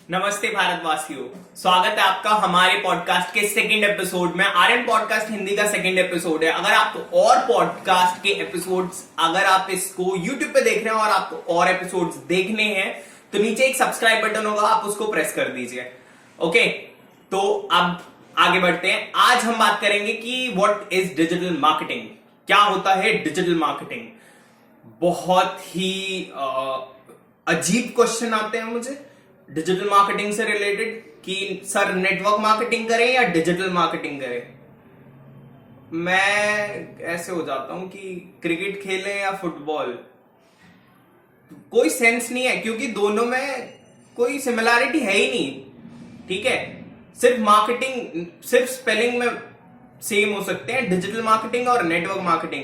नमस्ते भारतवासियों, स्वागत है आपका हमारे पॉडकास्ट के सेकंड एपिसोड में। आर्यन पॉडकास्ट हिंदी का सेकंड एपिसोड है। अगर आपको और पॉडकास्ट के एपिसोड्स, अगर आप इसको यूट्यूब पे देख रहे हैं और आपको और एपिसोड्स देखने हैं तो नीचे एक सब्सक्राइब बटन होगा, आप उसको प्रेस कर दीजिए। ओके, तो अब आगे बढ़ते हैं। आज हम बात करेंगे कि व्हाट इज डिजिटल मार्केटिंग, क्या होता है डिजिटल मार्केटिंग। बहुत ही अजीब क्वेश्चन आते हैं मुझे डिजिटल मार्केटिंग से रिलेटेड कि सर नेटवर्क मार्केटिंग करें या डिजिटल मार्केटिंग करें। मैं ऐसे हो जाता हूं कि क्रिकेट खेलें या फुटबॉल, कोई सेंस नहीं है क्योंकि दोनों में कोई सिमिलैरिटी है ही नहीं। ठीक है, सिर्फ मार्केटिंग, सिर्फ स्पेलिंग में सेम हो सकते हैं डिजिटल मार्केटिंग और नेटवर्क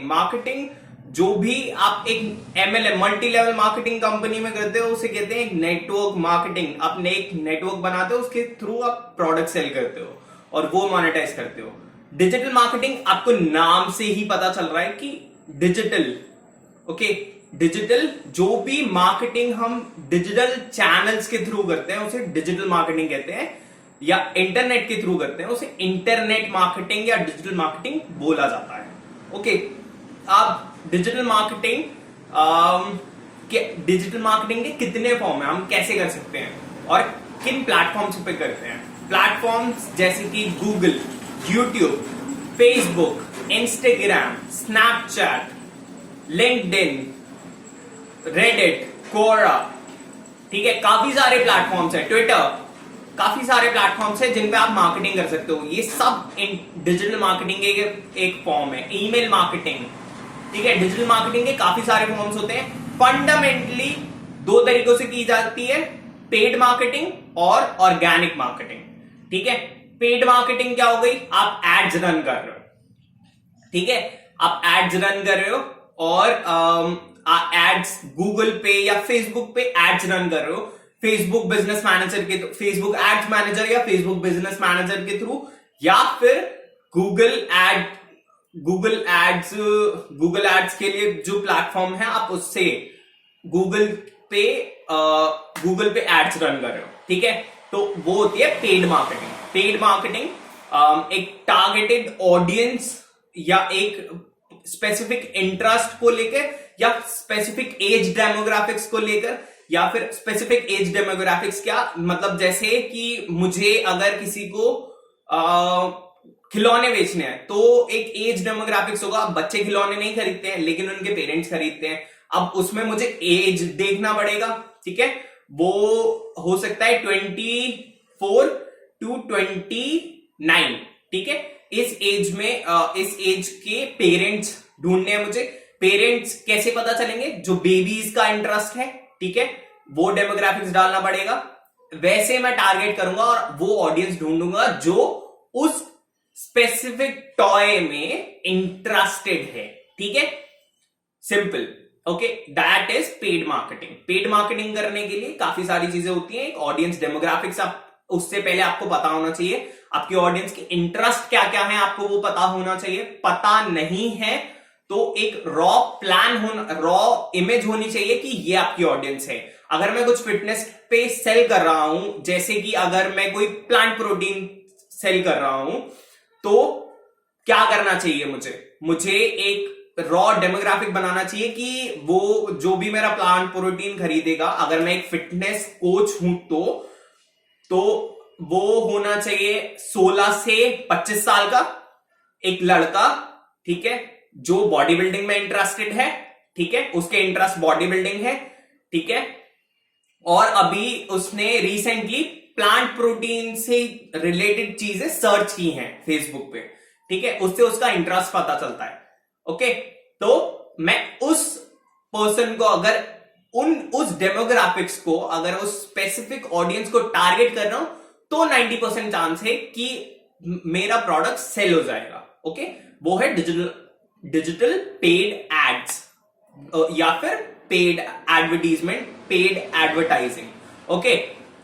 मार्केटिंग। जो भी आप एक MLM multi level marketing company में करते हो उसे कहते हैं एक नेटवर्क मार्केटिंग। अपने एक नेटवर्क बनाते हो, उसके थ्रू आप प्रोडक्ट सेल करते हो और वो मोनेटाइज करते हो। डिजिटल मार्केटिंग आपको नाम से ही पता चल रहा है कि डिजिटल। ओके, डिजिटल जो भी मार्केटिंग हम डिजिटल चैनल्स के थ्रू करते हैं उसे डिजिटल मार्केटिंग कहते हैं, या इंटरनेट के थ्रू करते हैं उसे इंटरनेट मार्केटिंग या डिजिटल मार्केटिंग बोला जाता है। ओके, अब डिजिटल मार्केटिंग के कितने फॉर्म है, हम कैसे कर सकते हैं और किन प्लेटफॉर्म्स पे करते हैं। प्लेटफॉर्म्स जैसे कि Google, YouTube, Facebook, Instagram, Snapchat, LinkedIn, Reddit, Quora, ठीक है, काफी सारे प्लेटफॉर्म्स है, ट्विटर, काफी सारे प्लेटफॉर्म्स है जिन पे आप मार्केटिंग कर सकते हो। ये सब डिजिटल मार्केटिंग के एक फॉर्म है। ईमेल मार्केटिंग, ठीक है, डिजिटल मार्केटिंग के काफी सारे फॉर्म्स होते हैं। फंडामेंटली दो तरीकों से की जाती है, पेड मार्केटिंग और ऑर्गेनिक मार्केटिंग। ठीक है, पेड मार्केटिंग क्या हो गई, आप एड्स रन कर रहे हो। ठीक है, आप एड्स रन कर रहे हो और एड्स गूगल पे या फेसबुक पे एड्स रन कर रहे हो फेसबुक बिजनेस मैनेजर के, फेसबुक एड्स मैनेजर या फेसबुक बिजनेस मैनेजर के थ्रू, या फिर गूगल एड्स के लिए जो प्लेटफॉर्म है आप उससे गूगल पे एड्स रन कर रहे हो। ठीक है, तो वो होती है पेड मार्केटिंग। पेड मार्केटिंग एक टारगेटेड ऑडियंस या एक स्पेसिफिक इंटरेस्ट को लेकर या स्पेसिफिक एज डेमोग्राफिक्स को लेकर, या फिर स्पेसिफिक एज डेमोग्राफिक्स क्या मतलब, जैसे कि मुझे अगर किसी को खिलौने बेचने हैं तो एक एज डेमोग्राफिक्स होगा। बच्चे खिलौने नहीं खरीदते हैं लेकिन उनके पेरेंट्स खरीदते हैं। अब उसमें मुझे एज देखना पड़ेगा। ठीक है, वो हो सकता है 24 to 29। ठीक है, इस एज में इस एज के पेरेंट्स ढूंढने हैं मुझे। पेरेंट्स कैसे पता चलेंगे, जो बेबीज का इंटरेस्ट है, ठीक है, वो डेमोग्राफिक्स डालना पड़ेगा। वैसे मैं टारगेट करूंगा और वो ऑडियंस ढूंढूंगा जो उस स्पेसिफिक टॉय में इंटरेस्टेड है। ठीक है, simple. Okay, that is paid marketing. Paid marketing करने के लिए काफी सारी चीजें होती हैं। एक ऑडियंस डेमोग्राफिक्स, आप उससे पहले आपको पता होना चाहिए आपकी ऑडियंस की इंटरेस्ट क्या क्या है, आपको वो पता होना चाहिए। पता नहीं है तो एक रॉ प्लान होना, रॉ इमेज होनी चाहिए कि ये आपकी ऑडियंस है। अगर मैं कुछ फिटनेस पे सेल कर रहा हूं, जैसे कि अगर मैं कोई प्लांट प्रोटीन सेल कर रहा हूं, तो क्या करना चाहिए मुझे एक रॉ डेमोग्राफिक बनाना चाहिए कि वो जो भी मेरा प्लांट प्रोटीन खरीदेगा, अगर मैं एक फिटनेस कोच हूं तो वो होना चाहिए 16 से 25 साल का एक लड़का। ठीक है, जो बॉडी बिल्डिंग में इंटरेस्टेड है। ठीक है, उसके इंटरेस्ट बॉडी बिल्डिंग है। ठीक है, और अभी उसने रिसेंटली प्लांट प्रोटीन से रिलेटेड चीजें सर्च की हैं फेसबुक पे। ठीक है, उससे उसका इंटरेस्ट पता चलता है। ओके, तो मैं उस पर्सन को, अगर उस डेमोग्राफिक्स को, अगर उस स्पेसिफिक ऑडियंस को टारगेट कर रहा हूं तो 90% चांस है कि मेरा प्रोडक्ट सेल हो जाएगा। ओके, वो है डिजिटल पेड एड्स या फिर paid advertisement, paid advertising. Okay,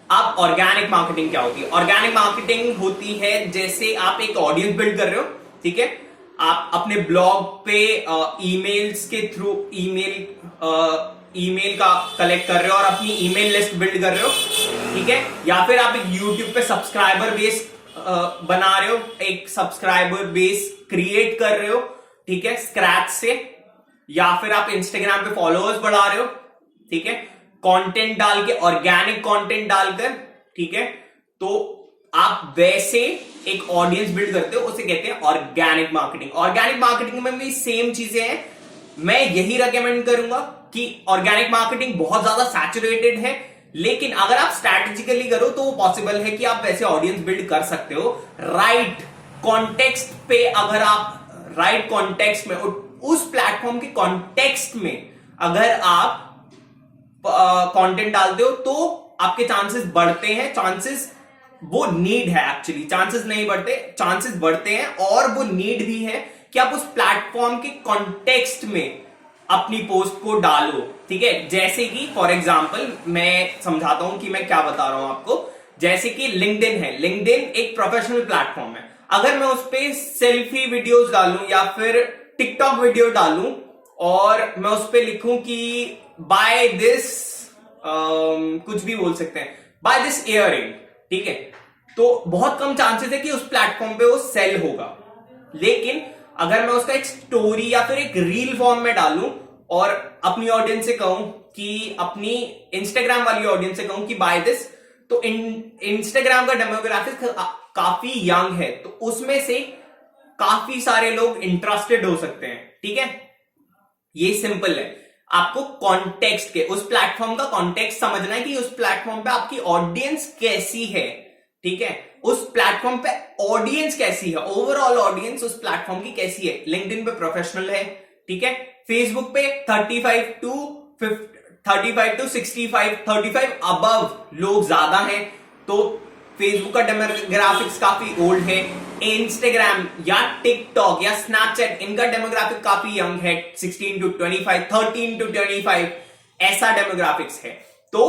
अब ऑर्गेनिक मार्केटिंग क्या होती है। ऑर्गेनिक मार्केटिंग होती है जैसे आप एक ऑडियंस बिल्ड कर रहे हो। ठीक है, आप अपने ब्लॉग पे ईमेल्स के थ्रू, ईमेल का कलेक्ट कर रहे हो और अपनी ईमेल लिस्ट बिल्ड कर रहे हो, ठीक है, या फिर आप एक यूट्यूब पे सब्सक्राइबर बेस बना रहे हो, एक सब्सक्राइबर बेस क्रिएट कर रहे हो, ठीक है, स्क्रैच से, या फिर आप इंस्टाग्राम पे फॉलोअर्स बढ़ा रहे हो, ठीक है, कंटेंट डाल के, ऑर्गेनिक कंटेंट डालकर, ठीक है, तो आप वैसे एक ऑडियंस बिल्ड करते हो, उसे कहते हैं ऑर्गेनिक मार्केटिंग। ऑर्गेनिक मार्केटिंग में भी सेम चीजें हैं। मैं यही रेकमेंड करूंगा कि ऑर्गेनिक मार्केटिंग बहुत ज्यादा सैचुरेटेड है, लेकिन अगर आप स्ट्रैटेजिकली करो तो वो पॉसिबल है कि आप वैसे ऑडियंस बिल्ड कर सकते हो राइट कॉन्टेक्स्ट पे। अगर आप राइट कॉन्टेक्स्ट में, उस प्लेटफॉर्म के कॉन्टेक्स्ट में अगर आप कंटेंट डालते हो तो आपके चांसेस बढ़ते हैं। चांसेस, वो नीड है एक्चुअली, चांसेस नहीं बढ़ते, चांसेस बढ़ते हैं, और वो नीड भी है कि आप उस प्लेटफॉर्म के कॉन्टेक्स्ट में अपनी पोस्ट को डालो, ठीक है। जैसे कि फॉर एग्जांपल मैं समझाता हूं कि मैं क्या बता रहा हूं आपको। जैसे कि लिंक्डइन है, लिंक्डइन एक प्रोफेशनल प्लेटफॉर्म है। अगर मैं उस पर सेल्फी वीडियोस डालूं या फिर टिकटॉक वीडियो डालूं और मैं उस पर लिखूं कि बाय दिस, कुछ भी बोल सकते हैं, बाय दिस इयररिंग, ठीक है, तो बहुत कम चांसेस है कि उस प्लेटफॉर्म पे वो सेल होगा। लेकिन अगर मैं उसका एक स्टोरी या फिर एक रील फॉर्म में डालूं और अपनी ऑडियंस से कहूं कि, अपनी इंस्टाग्राम वाली ऑडियंस से कहूं कि बाय दिस, तो इंस्टाग्राम का डेमोग्राफिक काफी यंग है, तो उसमें से काफी सारे लोग इंटरेस्टेड हो सकते हैं, ठीक है। ये सिंपल है। आपको कॉन्टेक्स्ट के, उस प्लेटफॉर्म का कॉन्टेक्स्ट समझना है कि उस प्लेटफॉर्म पे आपकी ऑडियंस कैसी है, ठीक है, उस प्लेटफॉर्म पे ऑडियंस कैसी है, ओवरऑल ऑडियंस उस प्लेटफॉर्म की कैसी है। लिंक्डइन पे प्रोफेशनल है, ठीक है, फेसबुक पे 35 टू 65, 35 अबव लोग ज्यादा हैं, तो फेसबुक का डेमोग्राफिक्स काफी ओल्ड है। इंस्टाग्राम या टिकटॉक या स्नैपचैट, इनका डेमोग्राफिक काफी यंग है, 16 टू 25, 13 टू 25, ऐसा डेमोग्राफिक्स है। तो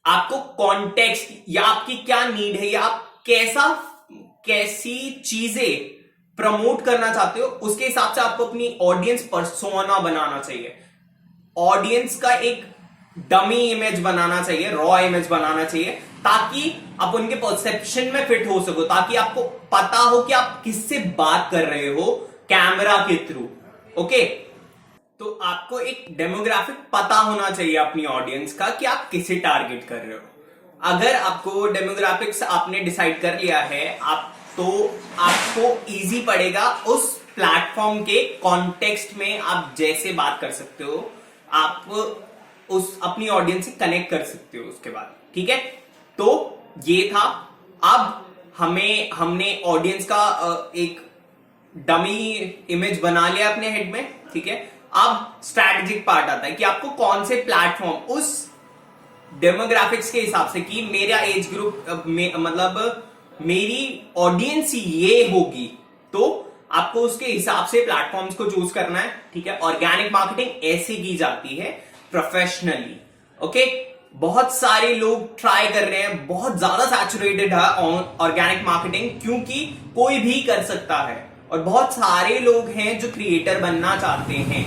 आपको कॉन्टेक्स्ट या आपकी क्या नीड है, या आप कैसी चीजें प्रमोट करना चाहते हो, उसके हिसाब से आपको अपनी ऑडियंस पर्सोना बनाना चाहिए। ऑडियंस का एक डमी इमेज बनाना चाहिए, रॉ इमेज बनाना चाहिए, ताकि आप उनके परसेप्शन में फिट हो सको, ताकि आपको पता हो कि आप किससे बात कर रहे हो कैमरा के थ्रू, ओके। तो आपको एक डेमोग्राफिक पता होना चाहिए अपनी ऑडियंस का कि आप किसे टारगेट कर रहे हो। अगर आपको डेमोग्राफिक्स आपने डिसाइड कर लिया है, आपको इजी पड़ेगा उस प्लेटफॉर्म के कॉन्टेक्स्ट में आप जैसे बात कर सकते हो, आप उस अपनी ऑडियंस से कनेक्ट कर सकते हो उसके बाद, ठीक है। तो ये था। अब हमने ऑडियंस का एक डमी इमेज बना लिया अपने हेड में, ठीक है। अब स्ट्रैटेजिक पार्ट आता है कि आपको कौन से प्लेटफॉर्म उस डेमोग्राफिक्स के हिसाब से, कि मेरा एज ग्रुप मतलब मेरी ऑडियंस ये होगी, तो आपको उसके हिसाब से प्लेटफॉर्म्स को चूज करना है, ठीक है। ऑर्गेनिक मार्केटिंग ऐसे की जाती है प्रोफेशनली, ओके। बहुत सारे लोग ट्राई कर रहे हैं, बहुत ज्यादा सैचुरेटेड है ऑर्गेनिक मार्केटिंग, क्योंकि कोई भी कर सकता है, और बहुत सारे लोग हैं जो क्रिएटर बनना चाहते हैं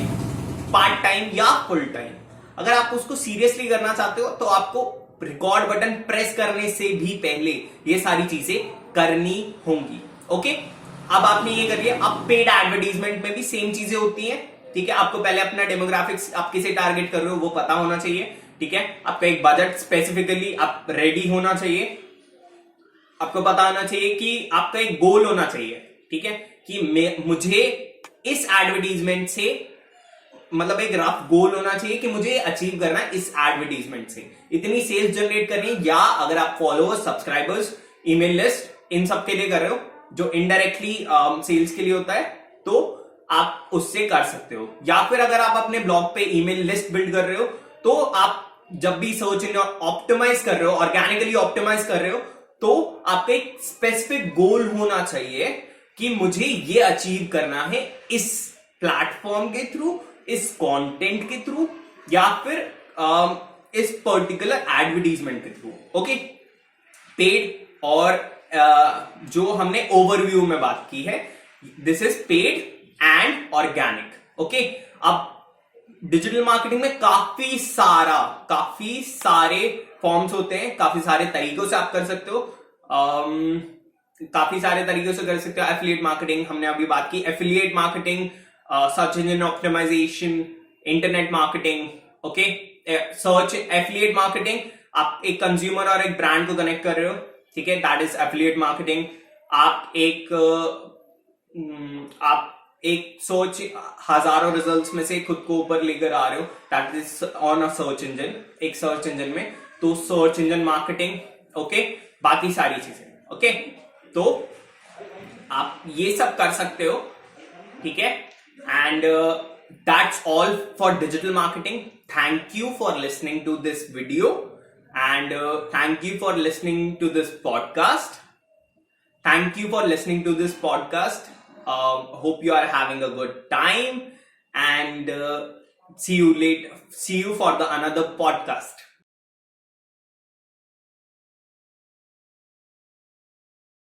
पार्ट टाइम या फुल टाइम। अगर आप उसको सीरियसली करना चाहते हो तो आपको रिकॉर्ड बटन प्रेस करने से भी पहले ये सारी चीजें करनी होंगी, ओके। अब आपने ये कर लिया। अब पेड एडवर्टीजमेंट में भी सेम चीजें होती हैं, ठीक है। आपको पहले अपना डेमोग्राफिक्स, आप किसे टारगेट कर रहे हो वो पता होना चाहिए, ठीक है। आपका एक बजट स्पेसिफिकली आप रेडी होना चाहिए, आपको पता होना चाहिए कि आपका एक गोल होना चाहिए, ठीक है, कि मुझे इस एडवर्टीजमेंट से, मतलब एक रफ गोल होना चाहिए कि मुझे अचीव करना है इस एडवर्टीजमेंट से, इतनी सेल्स जनरेट करनी। या अगर आप फॉलोअर्स, सब्सक्राइबर्स, ईमेल लिस्ट, इन सब के लिए कर रहे हो, जो इनडायरेक्टली सेल्स के लिए होता है, तो आप उससे कर सकते हो। या फिर अगर आप अपने ब्लॉग पे ईमेल लिस्ट बिल्ड कर रहे हो, तो आप जब भी सर्च इंजन ऑप्टिमाइज कर रहे हो, ऑर्गेनिकली ऑप्टिमाइज कर रहे हो, तो आपका एक स्पेसिफिक गोल होना चाहिए कि मुझे ये अचीव करना है इस प्लेटफॉर्म के थ्रू, इस कंटेंट के थ्रू, या फिर इस पर्टिकुलर एडवर्टीजमेंट के थ्रू, ओके। पेड और जो हमने ओवरव्यू में बात की है, this is paid and organic, okay. अब डिजिटल मार्केटिंग में काफी सारे फॉर्म्स होते हैं, काफी सारे तरीकों से आप कर सकते हो, काफी सारे तरीकों से कर सकते हो। एफिलिएट मार्केटिंग हमने अभी बात की, affiliate marketing, search engine optimisation, internet marketing, okay. Search affiliate marketing, आप एक कंज्यूमर और एक ब्रांड को कनेक्ट कर रहे हो, ठीक है, दैट इज एफिलिएट मार्केटिंग। आप एक सोच हजारों रिजल्ट्स में से खुद को ऊपर लेकर आ रहे हो, that is on a search engine, एक सर्च इंजन में, तो सर्च इंजन मार्केटिंग, ओके। बाकी सारी चीजें, ओके, तो आप ये सब कर सकते हो, ठीक है। And that's all for digital marketing. Thank you for listening to this video and thank you for listening to this podcast. Thank you for listening to this podcast. Hope you are having a good time and see you for the another podcast.